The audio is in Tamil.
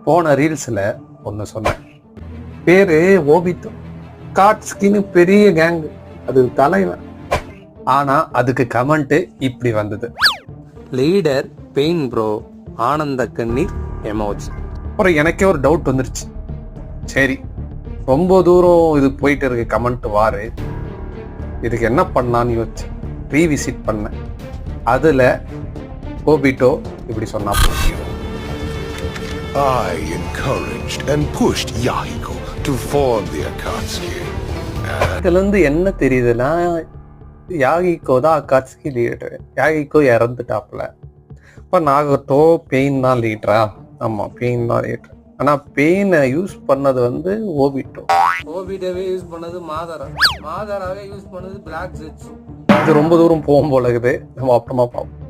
போன ரீல்ஸ்ல ஒன்று சொன்னேன், பேரு ஓபிட்டோ. காட்ஸ்கின்னு பெரிய கேங், அது தலைவன். ஆனா அதுக்கு கமெண்ட் இப்படி வந்தது, லீடர் பெயின் ப்ரோ ஆனந்த கண்ணீர் எமோஜி. அப்புறம் எனக்கே ஒரு டவுட் வந்துருச்சு. சரி, ரொம்ப தூரம் இது போயிட்டு இருக்கு கமெண்ட் வாரு, இதுக்கு என்ன பண்ணலான்னு யோசிச்சு ரீவிசிட் பண்ணேன். அதுல ஓபிட்டோ இப்படி சொன்னா, I encouraged and pushed Yahiko to form the Akatsuki. இதுல இருந்து என்ன தெரியுதுன்னா, யாகிகோ தான் அக்காட்சுகி லீடர். யாகிகோ இறந்துட்டாப்ல. இப்போ நாகட்டோ பெயின் தான் லீடரா? ஆமா, பெயின் தான் லீடர். ஆனா பெயினை யூஸ் பண்ணது வந்து ஓபிட்டோ. ஓபிட்டோவே யூஸ் பண்ணது மாதரா, மாதராவே யூஸ் பண்ணது பிளாக் ஜெட்ஸ். இது ரொம்ப தூரம் போகும் போல இருக்குது, நம்ம அப்புறமா பார்ப்போம்.